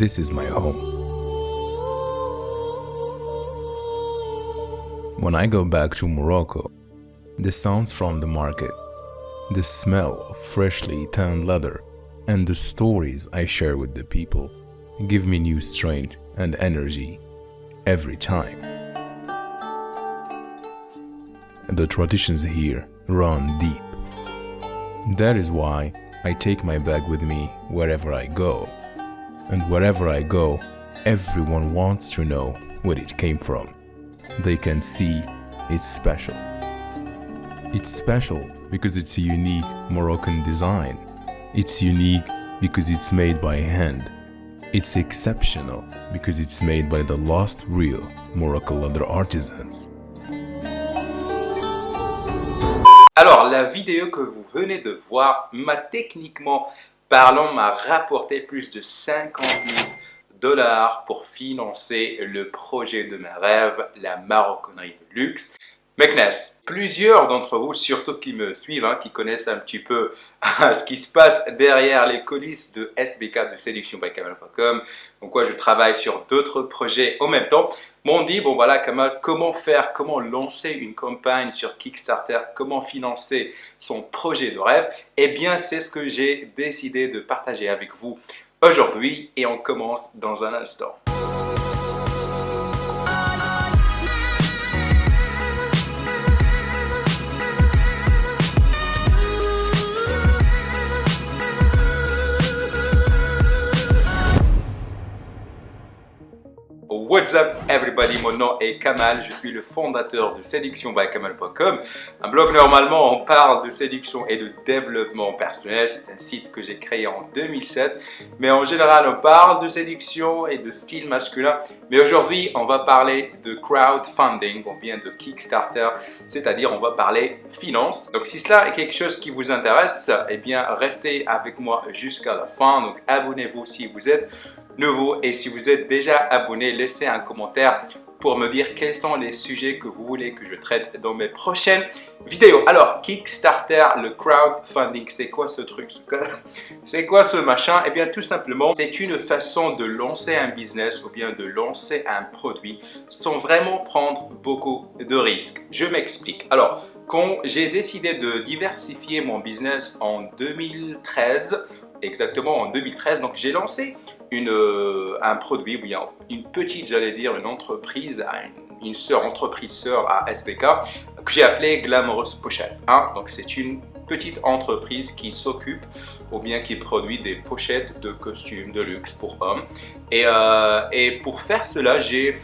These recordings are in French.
This is my home. When I go back to Morocco, the sounds from the market, the smell of freshly tanned leather, and the stories I share with the people give me new strength and energy every time. The traditions here run deep. That is why I take my bag with me wherever I go. And wherever I go, everyone wants to know where it came from. They can see it's special. It's special because it's a unique Moroccan design. It's unique because it's made by hand. It's exceptional because it's made by the last real Moroccan leather artisans. Alors, la vidéo que vous venez de voir m'a techniquement parlant rapporté plus de 50 000 $ pour financer le projet de mes rêves, la maroquinerie de luxe. Meknes, plusieurs d'entre vous, surtout qui me suivent, qui connaissent un petit peu ce qui se passe derrière les coulisses de SBK, de séductionbykamal.com, donc quoi je travaille sur d'autres projets en même temps, m'ont dit, bon voilà Kamal, comment faire, comment lancer une campagne sur Kickstarter, comment financer son projet de rêve. Eh bien, c'est ce que j'ai décidé de partager avec vous aujourd'hui et on commence dans un instant. What's up everybody, mon nom est Kamal, je suis le fondateur de séductionbykamal.com, un blog normalement on parle de séduction et de développement personnel, c'est un site que j'ai créé en 2007, mais en général on parle de séduction et de style masculin, mais aujourd'hui on va parler de crowdfunding, ou bien de Kickstarter, c'est-à-dire on va parler finance. Donc si cela est quelque chose qui vous intéresse, eh bien restez avec moi jusqu'à la fin, donc abonnez-vous si vous êtes nouveau et si vous êtes déjà abonné, laissez un commentaire pour me dire quels sont les sujets que vous voulez que je traite dans mes prochaines vidéos. Alors, Kickstarter, le crowdfunding, c'est quoi ce truc? C'est quoi ce machin? Eh bien, tout simplement, c'est une façon de lancer un business ou bien de lancer un produit sans vraiment prendre beaucoup de risques. Je m'explique. Alors, quand j'ai décidé de diversifier mon business en 2013, exactement en 2013, donc j'ai lancé un produit, ou bien une petite, j'allais dire, une entreprise, une entreprise sœur à SBK, que j'ai appelé Glamorous Pochette. Donc c'est une petite entreprise qui s'occupe ou bien qui produit des pochettes de costumes de luxe pour hommes. Et pour faire cela, j'ai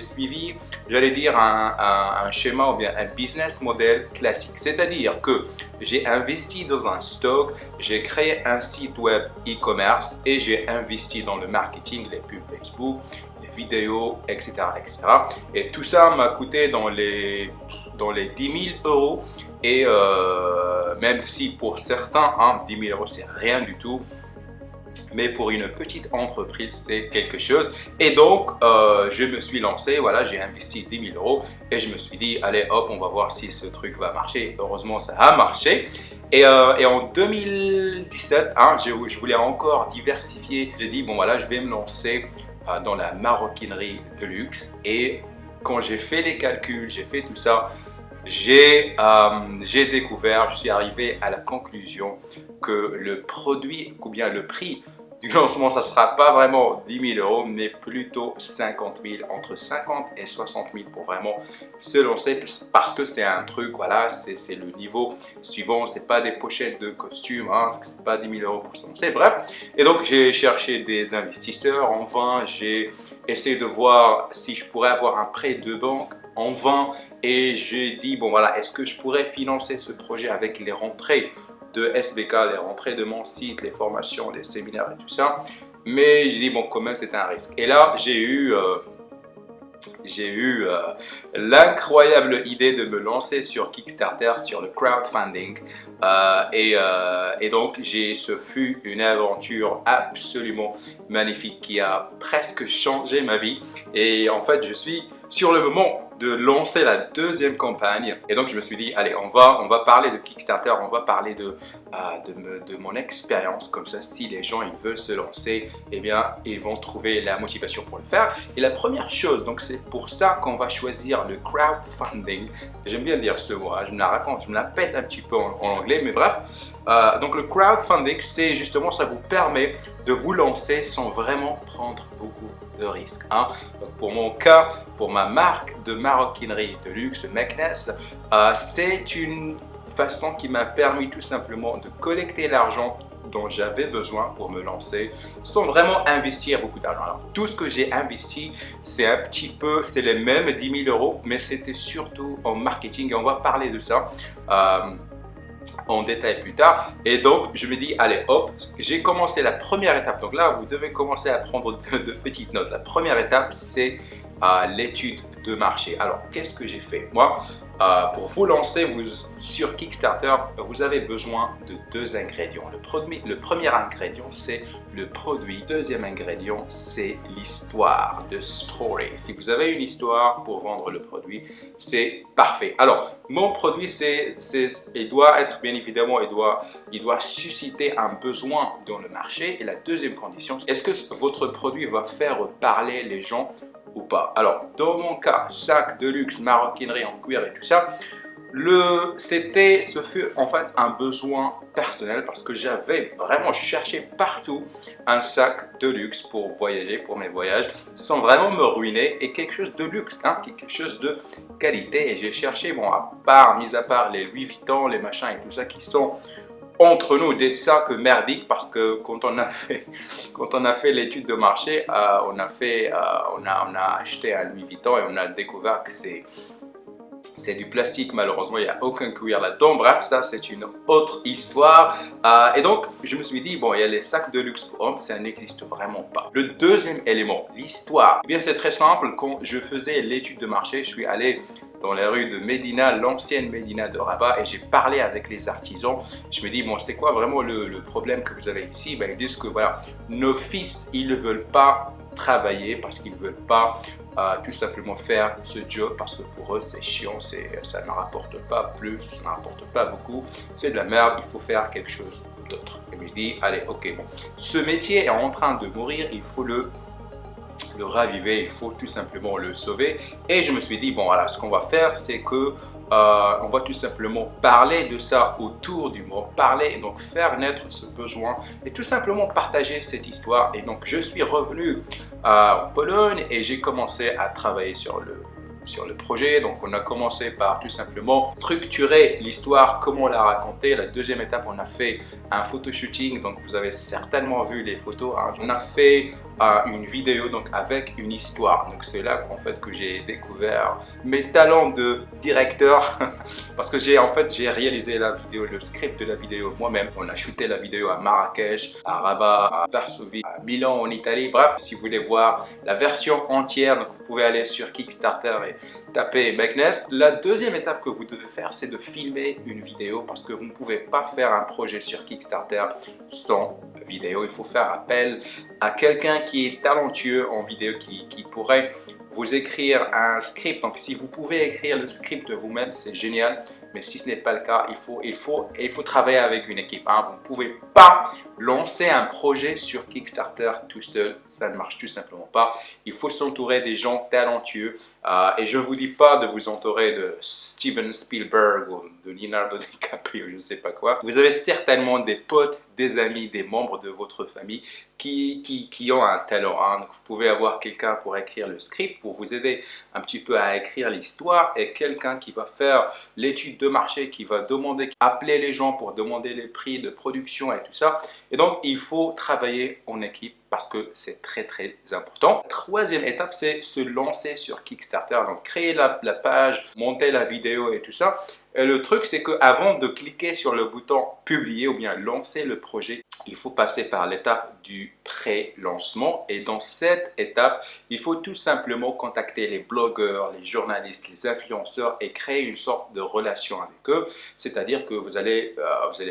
suivi, j'allais dire, un schéma ou bien un business model classique. C'est-à-dire que j'ai investi dans un stock, j'ai créé un site web e-commerce et j'ai investi dans le marketing, les pubs Facebook, les vidéos, etc. etc. Et tout ça m'a coûté dans les 10 000 € et même si pour certains 10 000 € c'est rien du tout, mais pour une petite entreprise c'est quelque chose. Et donc je me suis lancé, voilà, j'ai investi 10 000 € et je me suis dit allez hop, on va voir si ce truc va marcher. Heureusement ça a marché. Et en 2017 je voulais encore diversifier, j'ai dit bon voilà, je vais me lancer dans la maroquinerie de luxe. Et quand j'ai fait les calculs, j'ai fait tout ça, j'ai découvert, je suis arrivé à la conclusion que le produit ou bien le prix du lancement, ça ne sera pas vraiment 10 000 €, mais plutôt 50 000, entre 50 et 60 000 pour vraiment se lancer, parce que c'est un truc, voilà, c'est le niveau suivant, c'est pas des pochettes de costumes, c'est pas 10 000 € pour se lancer, bref. Et donc j'ai cherché des investisseurs en vain, j'ai essayé de voir si je pourrais avoir un prêt de banque en vain, et j'ai dit bon voilà, est-ce que je pourrais financer ce projet avec les rentrées de SBK, les rentrées de mon site, les formations, les séminaires et tout ça. Mais j'ai dit bon, quand même c'est un risque. Et là j'ai eu l'incroyable idée de me lancer sur Kickstarter, sur le crowdfunding. Et donc ce fut une aventure absolument magnifique qui a presque changé ma vie. Et en fait je suis sur le moment de lancer la deuxième campagne. Et donc je me suis dit, allez, on va parler de Kickstarter, on va parler de mon expérience. Comme ça, si les gens ils veulent se lancer, eh bien, ils vont trouver la motivation pour le faire. Et la première chose, donc c'est pour ça qu'on va choisir le crowdfunding. J'aime bien dire ce mot, hein, je me la raconte, je me la pète un petit peu en anglais, mais bref. Donc le crowdfunding, c'est justement, ça vous permet de vous lancer sans vraiment prendre beaucoup de risques. Hein. Donc pour mon cas, pour ma marque de maroquinerie de luxe, Meknès, c'est une façon qui m'a permis tout simplement de collecter l'argent dont j'avais besoin pour me lancer sans vraiment investir beaucoup d'argent. Alors, tout ce que j'ai investi, c'est un petit peu, c'est les mêmes 10 000 euros, mais c'était surtout en marketing et on va parler de ça en détail plus tard. Et donc, je me dis, allez, hop, j'ai commencé la première étape. Donc là, vous devez commencer à prendre de petites notes. La première étape, c'est l'étude de marché. Alors, qu'est-ce que j'ai fait? Moi, pour vous lancer sur Kickstarter, vous avez besoin de deux ingrédients. Le premier ingrédient, c'est le produit. Deuxième ingrédient, c'est l'histoire, the story. Si vous avez une histoire pour vendre le produit, c'est parfait. Alors, mon produit, il doit être, bien évidemment, il doit susciter un besoin dans le marché. Et la deuxième condition, est-ce que votre produit va faire parler les gens ou pas? Alors, dans mon cas, sac de luxe, maroquinerie en cuir et tout ça, ce fut en fait un besoin personnel parce que j'avais vraiment cherché partout un sac de luxe pour voyager, pour mes voyages, sans vraiment me ruiner et quelque chose de luxe, hein, quelque chose de qualité. Et j'ai cherché, bon, mis à part les Louis Vuitton, les machins et tout ça qui sont entre nous des sacs merdiques parce que quand on a fait l'étude de marché, on a acheté un Louis Vuitton et on a découvert que c'est du plastique, malheureusement, il n'y a aucun cuir là-dedans. Bref, ça, c'est une autre histoire. Et donc, je me suis dit, bon, il y a les sacs de luxe pour hommes, ça n'existe vraiment pas. Le deuxième élément, l'histoire. Eh bien, c'est très simple. Quand je faisais l'étude de marché, je suis allé dans les rues de Médina, l'ancienne Médina de Rabat, et j'ai parlé avec les artisans. Je me dis, bon, c'est quoi vraiment le problème que vous avez ici? Ben, ils disent que, voilà, nos fils, ils ne veulent pas travailler parce qu'ils ne veulent pas tout simplement faire ce job parce que pour eux c'est chiant, ça ne rapporte pas plus, ça ne rapporte pas beaucoup, c'est de la merde, il faut faire quelque chose d'autre. Et je dis, allez, ok, bon, ce métier est en train de mourir, il faut le raviver, il faut tout simplement le sauver. Et je me suis dit, bon voilà, ce qu'on va faire, c'est que on va tout simplement parler de ça autour du monde, parler et donc faire naître ce besoin et tout simplement partager cette histoire. Et donc je suis revenu en Pologne et j'ai commencé à travailler sur le projet. Donc on a commencé par tout simplement structurer l'histoire, comment la raconter. La deuxième étape, on a fait un photoshooting, donc vous avez certainement vu les photos, hein. On a fait une vidéo donc avec une histoire. Donc c'est là en fait que j'ai découvert mes talents de directeur parce que j'ai réalisé la vidéo, le script de la vidéo moi-même. On a shooté la vidéo à Marrakech, à Rabat, à Varsovie, à Milan en Italie. Bref, si vous voulez voir la version entière, donc vous pouvez aller sur Kickstarter et taper Meknès. La deuxième étape que vous devez faire, c'est de filmer une vidéo parce que vous ne pouvez pas faire un projet sur Kickstarter sans vidéo. Il faut faire appel à quelqu'un qui est talentueux en vidéo, qui pourrait vous écrire un script. Donc si vous pouvez écrire le script vous-même, c'est génial. Mais si ce n'est pas le cas, il faut travailler avec une équipe, hein. Vous ne pouvez pas lancer un projet sur Kickstarter tout seul. Ça ne marche tout simplement pas. Il faut s'entourer des gens talentueux. Et je ne vous dis pas de vous entourer de Steven Spielberg ou de Leonardo DiCaprio, je ne sais pas quoi. Vous avez certainement des potes, des amis, des membres de votre famille qui ont un talent, hein. Donc vous pouvez avoir quelqu'un pour écrire le script, pour vous aider un petit peu à écrire l'histoire, et quelqu'un qui va faire l'étude de marché, qui va appeler les gens pour demander les prix de production et tout ça. Et donc il faut travailler en équipe parce que c'est très très important. La troisième étape, c'est se lancer sur Kickstarter, donc créer la page, monter la vidéo et tout ça. Et le truc, c'est qu'avant de cliquer sur le bouton publier ou bien lancer le projet, il faut passer par l'étape du pré-lancement. Et dans cette étape, il faut tout simplement contacter les blogueurs, les journalistes, les influenceurs et créer une sorte de relation avec eux. C'est-à-dire que vous n'allez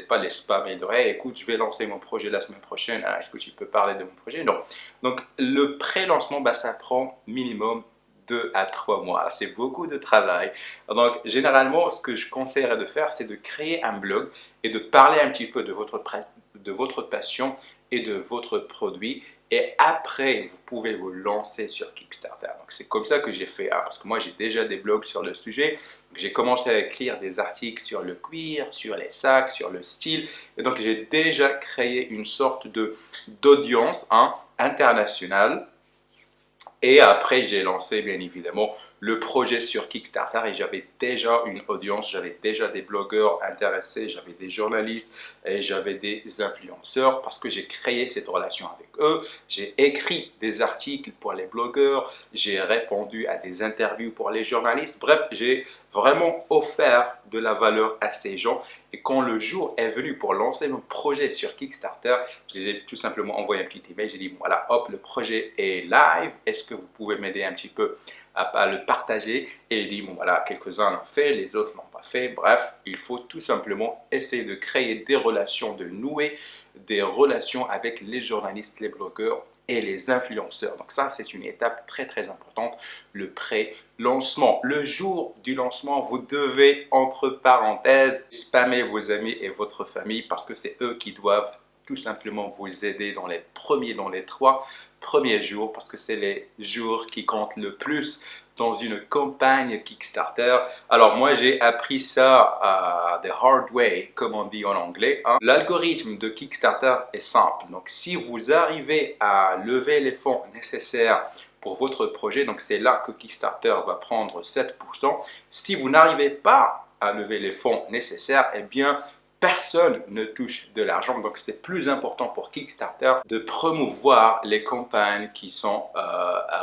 pas les spammer et dire hey, écoute, je vais lancer mon projet la semaine prochaine, est-ce que tu peux parler de mon projet? Non. Donc le pré-lancement, ça prend minimum 2 à 3 mois. C'est beaucoup de travail. Donc, généralement, ce que je conseillerais de faire, c'est de créer un blog et de parler un petit peu de votre passion et de votre produit. Et après, vous pouvez vous lancer sur Kickstarter. Donc, c'est comme ça que j'ai fait, hein, parce que moi, j'ai déjà des blogs sur le sujet. J'ai commencé à écrire des articles sur le cuir, sur les sacs, sur le style. Et donc, j'ai déjà créé une sorte d'audience internationale. Et après, j'ai lancé bien évidemment le projet sur Kickstarter et j'avais déjà une audience, j'avais déjà des blogueurs intéressés, j'avais des journalistes et j'avais des influenceurs parce que j'ai créé cette relation avec eux. J'ai écrit des articles pour les blogueurs, j'ai répondu à des interviews pour les journalistes. Bref, j'ai vraiment offert de la valeur à ces gens. Et quand le jour est venu pour lancer mon projet sur Kickstarter, j'ai tout simplement envoyé un petit email. J'ai dit, bon, voilà, hop, le projet est live. Est-ce que vous pouvez m'aider un petit peu à le partager? Et il dit, bon, voilà, quelques-uns l'ont fait, les autres l'ont pas fait. Bref, il faut tout simplement essayer de créer des relations, de nouer des relations avec les journalistes, les blogueurs et les influenceurs. Donc ça, c'est une étape très très importante, le pré-lancement. Le jour du lancement, vous devez, entre parenthèses, spammer vos amis et votre famille parce que c'est eux qui doivent tout simplement vous aider dans les 3 premiers jours parce que c'est les jours qui comptent le plus dans une campagne Kickstarter. Alors moi j'ai appris ça the hard way, comme on dit en anglais. L'algorithme de Kickstarter est simple. Donc si vous arrivez à lever les fonds nécessaires pour votre projet, donc c'est là que Kickstarter va prendre 7%. Si vous n'arrivez pas à lever les fonds nécessaires, eh bien personne ne touche de l'argent. Donc, c'est plus important pour Kickstarter de promouvoir les campagnes qui sont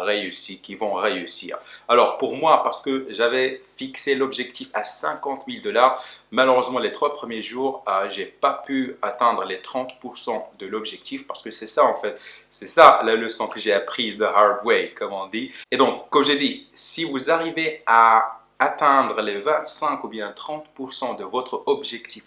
réussies, qui vont réussir. Alors, pour moi, parce que j'avais fixé l'objectif à 50 000 $, malheureusement, les 3 premiers jours, j'ai pas pu atteindre les 30% de l'objectif parce que c'est ça, en fait. C'est ça la leçon que j'ai apprise de hard way, comme on dit. Et donc, comme j'ai dit, si vous arrivez à atteindre les 25 ou bien 30% de votre objectif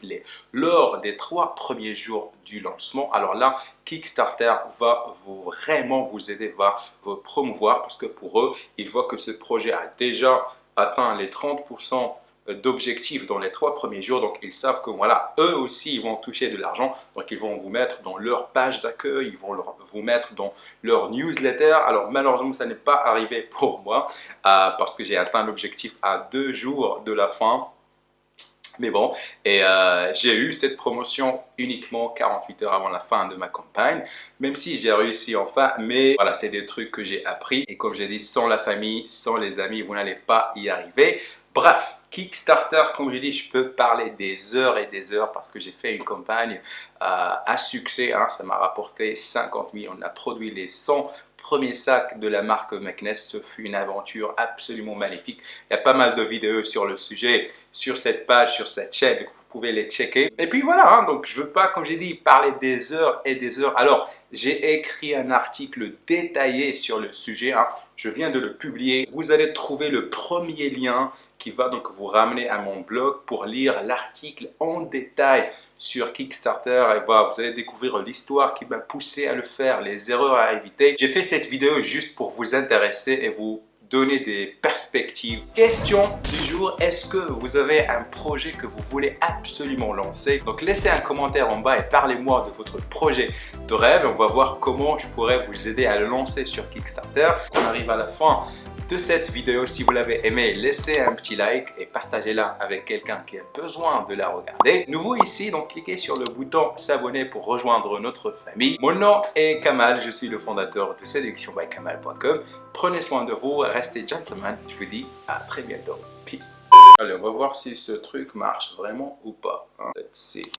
lors des 3 premiers jours du lancement, alors là, Kickstarter va vraiment vous aider, va vous promouvoir parce que pour eux, ils voient que ce projet a déjà atteint les 30% d'objectifs dans les 3 premiers jours, donc ils savent que voilà, eux aussi ils vont toucher de l'argent, donc ils vont vous mettre dans leur page d'accueil, ils vont vous mettre dans leur newsletter. Alors malheureusement ça n'est pas arrivé pour moi parce que j'ai atteint l'objectif à 2 jours de la fin. Mais bon, et j'ai eu cette promotion uniquement 48 heures avant la fin de ma campagne, même si j'ai réussi enfin, mais voilà, c'est des trucs que j'ai appris. Et comme j'ai dit, sans la famille, sans les amis, vous n'allez pas y arriver. Bref, Kickstarter, comme je dis, je peux parler des heures et des heures parce que j'ai fait une campagne à succès. Ça m'a rapporté 50 000. On a produit les 100 premiers sacs de la marque Meknès. Ce fut une aventure absolument magnifique. Il y a pas mal de vidéos sur le sujet, sur cette page, sur cette chaîne. Vous pouvez les checker. Et puis voilà, donc je ne veux pas, comme j'ai dit, parler des heures et des heures. Alors, j'ai écrit un article détaillé sur le sujet. Je viens de le publier. Vous allez trouver le premier lien qui va donc vous ramener à mon blog pour lire l'article en détail sur Kickstarter. Et voilà, vous allez découvrir l'histoire qui m'a poussé à le faire, les erreurs à éviter. J'ai fait cette vidéo juste pour vous intéresser et vous donner des perspectives. Question du jour, est-ce que vous avez un projet que vous voulez absolument lancer? Donc laissez un commentaire en bas et parlez-moi de votre projet de rêve. On va voir comment je pourrais vous aider à le lancer sur Kickstarter. On arrive à la fin de cette vidéo. Si vous l'avez aimé, laissez un petit like et partagez-la avec quelqu'un qui a besoin de la regarder. Nouveau ici, donc cliquez sur le bouton s'abonner pour rejoindre notre famille. Mon nom est Kamal, je suis le fondateur de séductionbykamal.com. Prenez soin de vous, restez gentlemen. Je vous dis à très bientôt. Peace. Allez, on va voir si ce truc marche vraiment ou pas. Let's see.